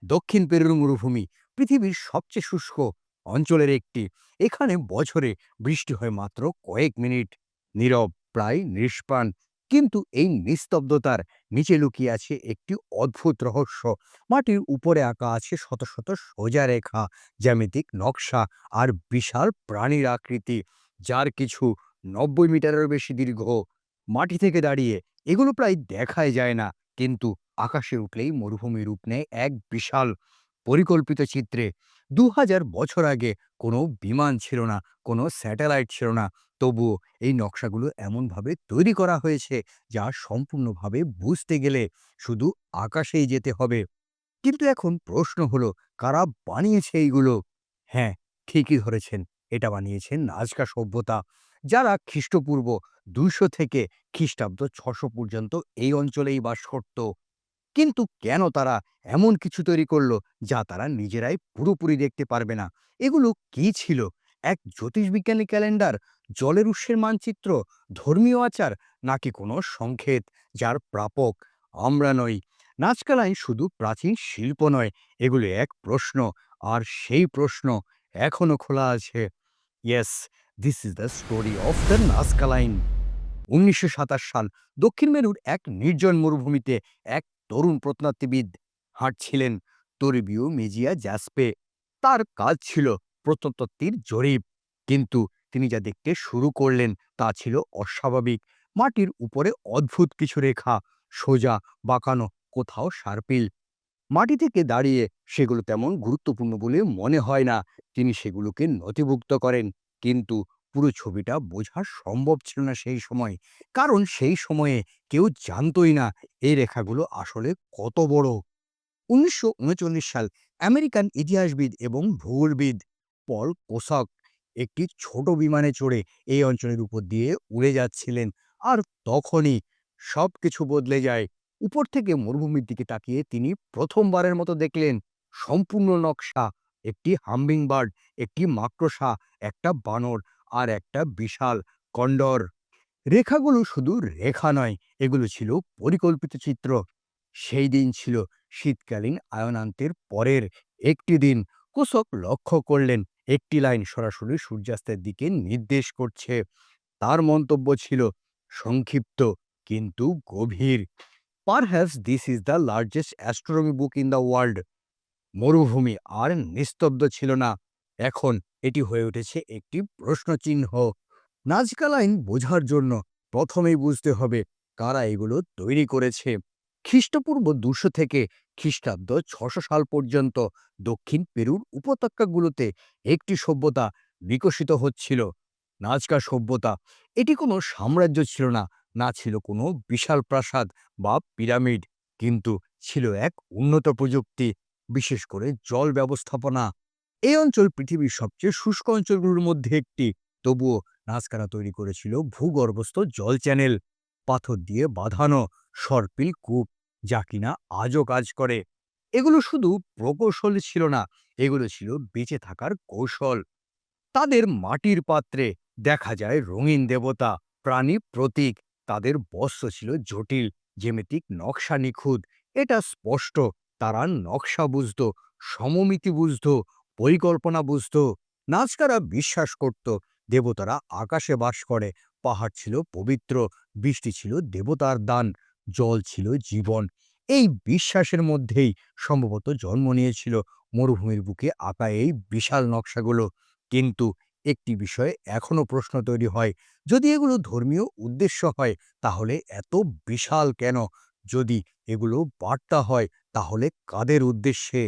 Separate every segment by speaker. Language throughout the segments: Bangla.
Speaker 1: দক্ষিণ পেরুর মরুভূমি পৃথিবীর সবচেয়ে শুষ্ক অঞ্চলের একটি। এখানে বছরে বৃষ্টি হয় মাত্র কয়েক মিনিট, নীরব, প্রায় নিষ্প্রাণ। কিন্তু এই নিস্তব্ধতার নিচে লুকিয়ে আছে একটি অদ্ভুত রহস্য। মাটির উপরে আঁকা আছে শত শত সোজা রেখা, জ্যামিতিক নকশা আর বিশাল প্রাণীর আকৃতি, যার কিছু 90 মিটারের বেশি দীর্ঘ। মাটি থেকে দাঁড়িয়ে এগুলো প্রায় দেখাই যায় না, কিন্তু আকাশে উঠলেই মরুভূমি রূপ নেয় এক বিশাল পরিকল্পিত চিত্রে। 2000 বছর আগে কোনো বিমান ছিল না, কোনো স্যাটেলাইট ছিল না। তবুও এই নকশাগুলো এমনভাবে তৈরি করা হয়েছে যা সম্পূর্ণভাবে বুঝতে গেলে শুধু আকাশেই যেতে হবে। কিন্তু এখন প্রশ্ন হলো, কারা বানিয়েছে এইগুলো? হ্যাঁ, ঠিকই ধরেছেন। এটা বানিয়েছেন নাজকা সভ্যতা, যারা খ্রিস্টপূর্ব ২০০ থেকে খ্রিস্টাব্দ ৬০০ পর্যন্ত এই অঞ্চলেই বাস করত। কিন্তু কেন তারা এমন কিছু তৈরি করলো যা তারা নিজেরাই পুরোপুরি দেখতে পারবে না? এগুলো কি ছিল? এক জ্যোতিষবিজ্ঞানী ক্যালেন্ডার, জলের উৎসের মানচিত্র, ধর্মীয় আচার, নাকি কোনো সংকেত যার প্রাপক আমরা নই? নাজকা লাইন শুধু প্রাচীন শিল্প নয়, এগুলো এক প্রশ্ন, আর সেই প্রশ্ন এখনো খোলা আছে। Yes, this is the story of the Nazca line. ১৯২৭ সাল, দক্ষিণ মেরুর এক নির্জন মরুভূমিতে এক তরুণ প্রত্নতাত্ত্বিবিদ হাঁটছিলেন, তরিবিও মেজিয়া জাসপে। তার কাজ ছিল প্রত্নতত্ত্বের জরিপ। কিন্তু তিনি যা দেখতে শুরু করলেন তা ছিল অস্বাভাবিক। মাটির উপরে অদ্ভুত কিছু রেখা, সোজা, বাঁকানো, কোথাও সার্পিল। মাটি থেকে দাঁড়িয়ে সেগুলো তেমন গুরুত্বপূর্ণ বলে মনে হয় না। তিনি সেগুলোকে নথিভুক্ত করেন, কিন্তু পুরো ছবিটা বোঝা সম্ভব ছিল না সেই সময়। কারণ সেই সময়ে কেউ জানতই না এই রেখাগুলো আসলে কত বড়। ১৯৩৯ সাল, আমেরিকান ইতিহাসবিদ এবং ভূগোলবিদ পল কোসক একটি ছোট বিমানে চড়ে এই অঞ্চলের উপর দিয়ে উড়ে যাচ্ছিলেন। আর তখনই সবকিছু বদলে যায়। উপর থেকে মরুভূমির দিকে তাকিয়ে তিনি প্রথমবারের মতো দেখলেন সম্পূর্ণ নকশা, একটি হাম্বিং বার্ড, একটি মাকড়সা, একটা বানর, আর একটা বিশাল কন্ডর। রেখাগুলো শুধু রেখা নয়, এগুলো ছিল পরিকল্পিত চিত্র। সেই দিন ছিল শীতকালীন আয়নান্তের পরের একটি দিন। কোসক লক্ষ্য করলেন একটি লাইন সরাসরি সূর্যাস্তের দিকে নির্দেশ করছে। তার মন্তব্য ছিল সংক্ষিপ্ত কিন্তু গভীর। Perhaps this is the largest astronomy book in the world. মরুভূমি আর নিস্তব্ধ ছিল না, এখন এটি হয়ে উঠেছে একটি প্রশ্নচিহ্ন। নাজকা লাইন বোঝার জন্য প্রথমেই বুঝতে হবে কারা এগুলো তৈরি করেছে। খ্রিস্টপূর্ব ২০০ থেকে খ্রিস্টাব্দ ৬০০ সাল পর্যন্ত দক্ষিণ পেরুর উপত্যকাগুলোতে একটি সভ্যতা বিকশিত হচ্ছিল, নাজকা সভ্যতা। এটি কোনো সাম্রাজ্য ছিল না, না ছিল কোনো বিশাল প্রাসাদ বা পিরামিড, কিন্তু ছিল এক উন্নত প্রযুক্তি, বিশেষ করে জল ব্যবস্থাপনা। এই অঞ্চল পৃথিবীর সবচেয়ে শুষ্ক অঞ্চলগুলোর মধ্যে একটি। তবুও নাজকারা তৈরি করেছিল ভূগর্ভস্থ জল চ্যানেল, পাথর দিয়ে বাঁধানো সর্পিল কূপ, যা কিনা আজও কাজ করে। এগুলো শুধু প্রকৌশল ছিল না, এগুলো ছিল বেঁচে থাকার কৌশল। তাদের মাটির পাত্রে দেখা যায় রঙিন দেবতা, প্রাণী প্রতীক। তাদের বস্ত্র ছিল জটিল, জ্যামিতিক নকশা নিখুঁত। এটা স্পষ্ট তারা নকশা বুঝত, সমমিতি বুঝত, পরিকল্পনা বুঝত। নাজকারা বিশ্বাস করত দেবতারা আকাশে বাস করে, পাহাড় ছিল পবিত্র, বৃষ্টি ছিল দেবতার দান, জল ছিল জীবন। এই বিশ্বাসের মধ্যেই সম্ভবত জন্ম নিয়েছিল মরুভূমির বুকে আঁকা এই বিশাল নকশাগুলো। কিন্তু একটি বিষয়ে এখনো প্রশ্ন তৈরি হয়, যদি এগুলো ধর্মীয় উদ্দেশ্য হয় তাহলে এত বিশাল কেন? যদি এগুলো বার্তা হয় তাহলে কাদের উদ্দেশ্যে?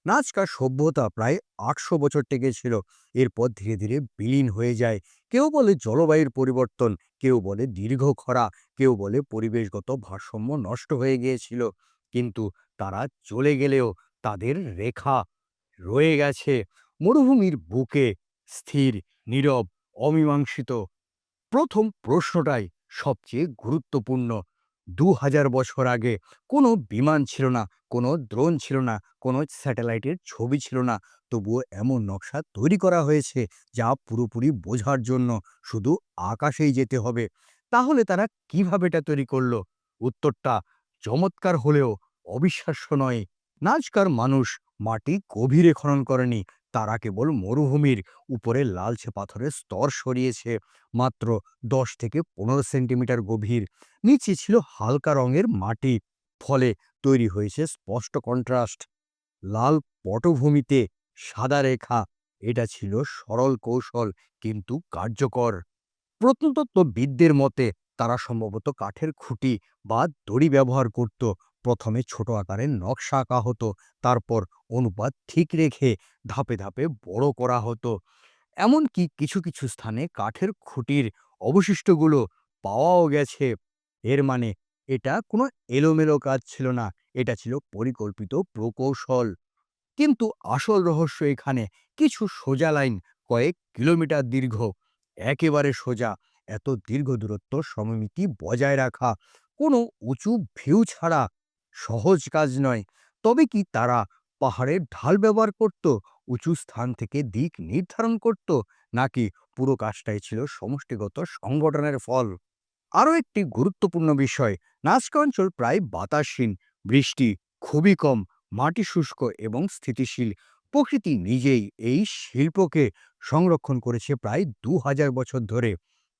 Speaker 1: নাজকা সভ্যতা প্রায় ৮০০ বছর টেকেছিল, এরপর ধীরে ধীরে বিলীন হয়ে যায়। কেউ বলে জলবায়ুর পরিবর্তন, কেউ বলে দীর্ঘ খরা, কেউ বলে পরিবেশগত ভারসাম্য নষ্ট হয়ে গিয়েছিল। কিন্তু তারা চলে গেলেও তাদের রেখা রয়ে গেছে মরুভূমির বুকে, স্থির, নীরব, অমীমাংসিত। প্রথম প্রশ্নটাই সবচেয়ে গুরুত্বপূর্ণ। ২০০০ বছর আগে কোনো বিমান ছিল না, কোনো ড্রোন ছিল না, কোনো স্যাটেলাইটের ছবি ছিল না। তবুও এমন নকশা তৈরি করা হয়েছে যা পুরোপুরি বোঝার জন্য শুধু আকাশেই যেতে হবে। তাহলে তারা কিভাবে এটা তৈরি করলো? উত্তরটা চমৎকার হলেও অবিশ্বাস্য নয়। নাজকার মানুষ মাটি গভীরে খনন করেনি, তারা কেবল মরুভূমির উপরে লালচে পাথরের স্তর সরিয়েছে মাত্র 10 থেকে 15 সেন্টিমিটার গভীর। নিচে ছিল হালকা রঙের মাটি, ফলে তৈরি হয়েছে স্পষ্ট কন্ট্রাস্ট। লাল পটভূমিতে সাদা রেখা, এটা ছিল সরল কৌশল কিন্তু কার্যকর। প্রত্নতত্ত্ববিদদের মতে তারা সম্ভবত কাঠের খুঁটি বা দড়ি ব্যবহার করত। প্রথমে ছোট আকারের নকশা আঁকা হতো, তারপর অনুপাত ঠিক রেখে ধাপে ধাপে বড় করা হতো। এমনকি কিছু কিছু স্থানে কাঠের খুঁটির অবশিষ্টগুলো পাওয়াও গেছে। এর মানে এটা কোনো এলোমেলো কাজ ছিল না, এটা ছিল পরিকল্পিত প্রকৌশল। কিন্তু আসল রহস্য এখানে, কিছু সোজা লাইন কয়েক কিলোমিটার দীর্ঘ, একেবারে সোজা। এত দীর্ঘ দূরত্ব সমমিতি বজায় রাখা কোনো উঁচু ভিউ ছাড়া সহজ কাজ নয়। তবে কি তারা পাহাড়ের ঢাল ব্যবহার করত, উঁচু স্থান থেকে দিক নির্ধারণ করত, নাকি পুরো কাজটাই ছিল সমষ্টিগত সংগঠনের ফল? আরও একটি গুরুত্বপূর্ণ বিষয়, নাজকা অঞ্চল প্রায় বাতাসহীন, বৃষ্টি খুবই কম, মাটি শুষ্ক এবং স্থিতিশীল। প্রকৃতি নিজেই এই শিল্পকে সংরক্ষণ করেছে প্রায় 2000 বছর ধরে।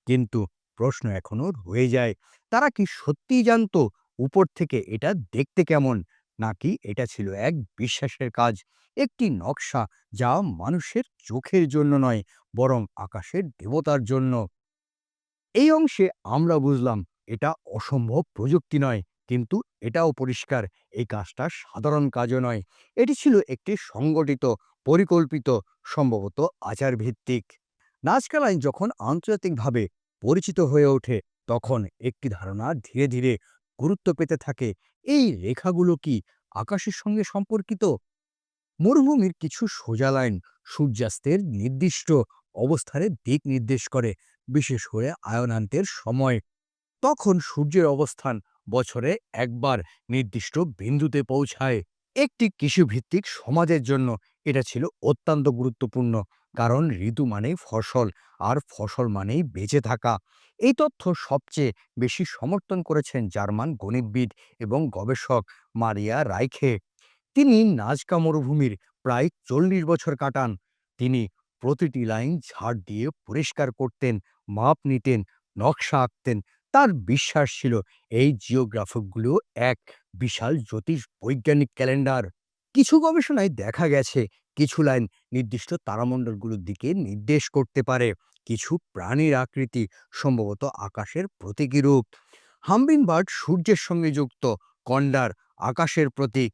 Speaker 1: কিন্তু প্রশ্ন এখনো রয়ে যায়, তারা কি সত্যিই জানতো উপর থেকে এটা দেখতে কেমন, নাকি এটা ছিল এক বিশ্বাসের কাজ, একটি নকশা যা মানুষের চোখের জন্য নয়, বরং আকাশের দেবতার জন্য? এই অংশে আমরা বুঝলাম এটা অসম্ভব প্রযুক্তি নয়, কিন্তু এটাও পরিষ্কার এই কাজটা সাধারণ কাজও নয়। এটি ছিল একটি সংগঠিত, পরিকল্পিত, সম্ভবত আচার ভিত্তিক। নাজকা লাইন যখন আন্তর্জাতিকভাবে পরিচিত হয়ে ওঠে, তখন একটি ধারণা ধীরে ধীরে গুরুত্ব পেতে থাকে। এই রেখাগুলো কি আকাশের সঙ্গে সম্পর্কিত? মরুভূমির কিছু সোজা লাইন সূর্যাস্তের নির্দিষ্ট অবস্থানের দিক নির্দেশ করে, বিশেষ করে আয়নান্তের সময়। তখন সূর্যের অবস্থান বছরে একবার নির্দিষ্ট বিন্দুতে পৌঁছায়। একটি কৃষিভিত্তিক সমাজের জন্য এটা ছিল অত্যন্ত গুরুত্বপূর্ণ, কারণ ঋতু মানেই ফসল, আর ফসল মানেই বেঁচে থাকা। এই তথ্য সবচেয়ে বেশি সমর্থন করেছেন জার্মান গণিতবিদ এবং গবেষক মারিয়া রাইখে। তিনি নাজকা মরুভূমির প্রায় 40 বছর কাটান। তিনি প্রতিটি লাইন ঝাড় দিয়ে পরিষ্কার করতেন, মাপ নিতেন, নকশা আঁকতেন। তার বিশ্বাস ছিল এই জিওগ্রাফিকগুলো এক বিশাল জ্যোতিষ বৈজ্ঞানিক ক্যালেন্ডার। কিছু গবেষণায় দেখা গেছে কিছু লাইন নির্দিষ্ট তারামণ্ডলগুলোর দিকে নির্দেশ করতে পারে, কিছু প্রাণীর আকৃতি, সম্ভবত আকাশের প্রতীকী রূপ। হাম্বিংবার্ড সূর্যের সঙ্গে যুক্ত, কন্ডার আকাশের প্রতীক।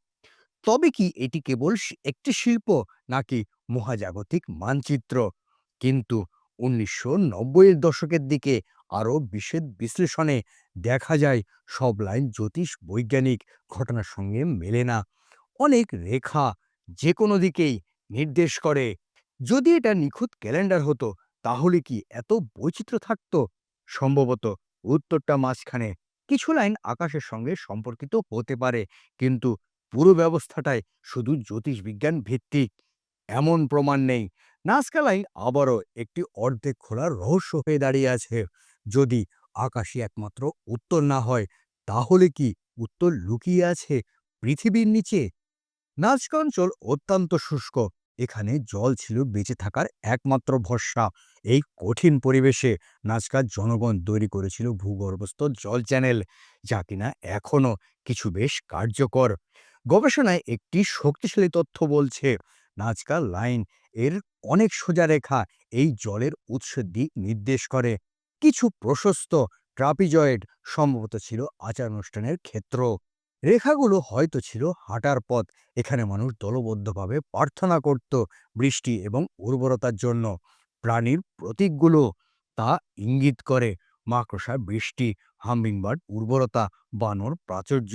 Speaker 1: তবে কি এটি কেবল একটি শিল্প, নাকি মহাজাগতিক মানচিত্র? কিন্তু 1990-এর দশকের দিকে আরও বিশেষ বিশ্লেষণে দেখা যায় সব লাইন জ্যোতিষ বৈজ্ঞানিক ঘটনার সঙ্গে মেলে না। অনেক রেখা যে কোনো দিকেই নির্দেশ করে। যদি এটা নিখুঁত ক্যালেন্ডার হতো, তাহলে কি এত বৈচিত্র্য থাকতো? সম্ভবত উত্তরটা মাঝখানে। কিছু লাইন আকাশের সঙ্গে সম্পর্কিত হতে পারে, কিন্তু পুরো ব্যবস্থাটাই শুধু জ্যোতিষবিজ্ঞান ভিত্তিক এমন প্রমাণ নেই। নাজকা লাইন আবারও একটি অর্ধেক খোলা রহস্য হয়ে দাঁড়িয়ে আছে। যদি আকাশই একমাত্র উত্তর না হয়, তাহলে কি উত্তর লুকিয়ে আছে পৃথিবীর নিচে? নাজকা অঞ্চল অত্যন্ত শুষ্ক, এখানে জল ছিল বেঁচে থাকার একমাত্র ভরসা। এই কঠিন পরিবেশে নাজকার জনগণ তৈরি করেছিল ভূগর্ভস্থ জল চ্যানেল, যা কিনা এখনো কিছু বেশ কার্যকর। গবেষণায় একটি শক্তিশালী তথ্য বলছে নাজকা লাইন এর অনেক সোজা রেখা এই জলের উৎসের দিক নির্দেশ করে। কিছু প্রশস্ত ট্রাপিজয়েড সম্ভবত ছিল আচার অনুষ্ঠানের ক্ষেত্র। রেখাগুলো হয়তো ছিল হাঁটার পথ, এখানে মানুষ দলবদ্ধভাবে প্রার্থনা করত বৃষ্টি এবং উর্বরতার জন্য। প্রাণীর প্রতীকগুলো তা ইঙ্গিত করে, মাকড়সা বৃষ্টি, হামিংবার্ড উর্বরতা, বানর প্রাচুর্য।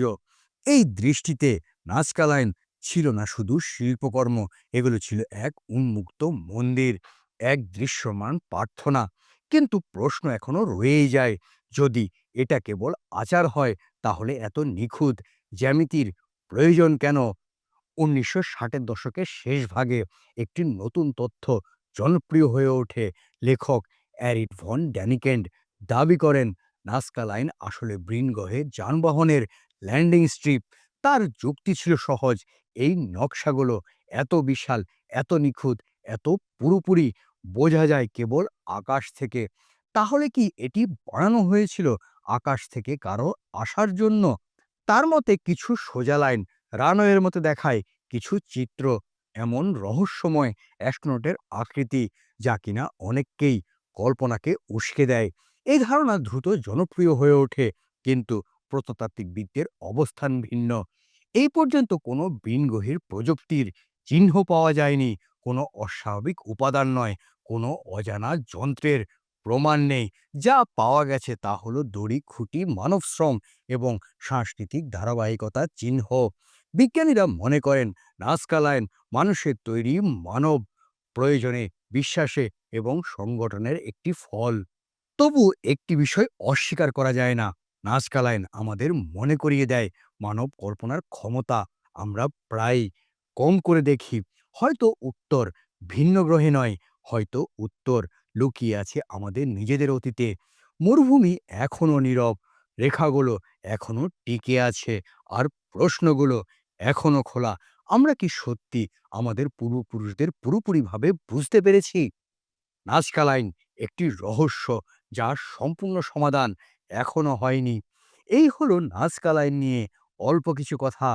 Speaker 1: এই দৃষ্টিতে নাজকা লাইন ছিল না শুধু শিল্পকর্ম, এগুলো ছিল এক উন্মুক্ত মন্দির, এক দৃশ্যমান প্রার্থনা। কিন্তু প্রশ্ন এখনো রয়েই যায়, যদি এটা কেবল আচার হয়, তাহলে এত নিখুঁত জ্যামিতির প্রয়োজন কেন? 1960-এর দশকের শেষ ভাগে একটি নতুন তথ্য জনপ্রিয় হয়ে ওঠে। লেখক অ্যারিড ভন ড্যানিকেন্ড দাবি করেন নাজকা লাইন আসলে ব্রিন গ্রহে যানবাহনের ল্যান্ডিং স্ট্রিপ। তার যুক্তি ছিল সহজ, এই নকশাগুলো এত বিশাল, এত নিখুঁত, এত পুরোপুরি বোঝা যায় কেবল আকাশ থেকে। তাহলে কি এটি বানানো হয়েছিল আকাশ থেকে কারো আসার জন্য? তার মতে কিছু সোজা লাইন রানওয়ের মতো দেখায়, কিছু চিত্র এমন রহস্যময় অ্যাস্ট্রোনটের আকৃতি যা কিনা অনেককেই কল্পনাকে উস্কে দেয়। এই ধারণা দ্রুত জনপ্রিয় হয়ে ওঠে, কিন্তু প্রত্নতাত্ত্বিকবিদদের অবস্থান ভিন্ন। এই পর্যন্ত কোনো বিনগহীর প্রযুক্তির চিহ্ন পাওয়া যায়নি, কোনো অস্বাভাবিক উপাদান নয়, কোনো অজানা যন্ত্রের প্রমাণ নেই। যা পাওয়া গেছে তা হলো দড়ি, খুঁটি, মানবশ্রম এবং সাংস্কৃতিক ধারাবাহিকতার চিহ্ন। বিজ্ঞানীরা মনে করেন নাজকা লাইন মানুষের তৈরি মানব প্রয়োজনে, বিশ্বাসে এবং সংগঠনের একটি ফল। তবু একটি বিষয় অস্বীকার করা যায় না, নাজকা লাইন আমাদের মনে করিয়ে দেয় মানব কল্পনার ক্ষমতা আমরা প্রায় কম করে দেখি। হয়তো উত্তর ভিন্ন গ্রহে নয়, হয়তো উত্তর লুকিয়ে আছে আমাদের নিজেদের অতীতে। মরুভূমি এখনো নীরব, রেখাগুলো এখনো টিকে আছে, আর প্রশ্নগুলো এখনো খোলা। আমরা কি সত্যি আমাদের পূর্বপুরুষদের পুরোপুরিভাবে বুঝতে পেরেছি? নাজকা লাইন একটি রহস্য যার সম্পূর্ণ সমাধান এখনো হয়নি। এই হলো নাজকা লাইন নিয়ে অল্প কিছু কথা।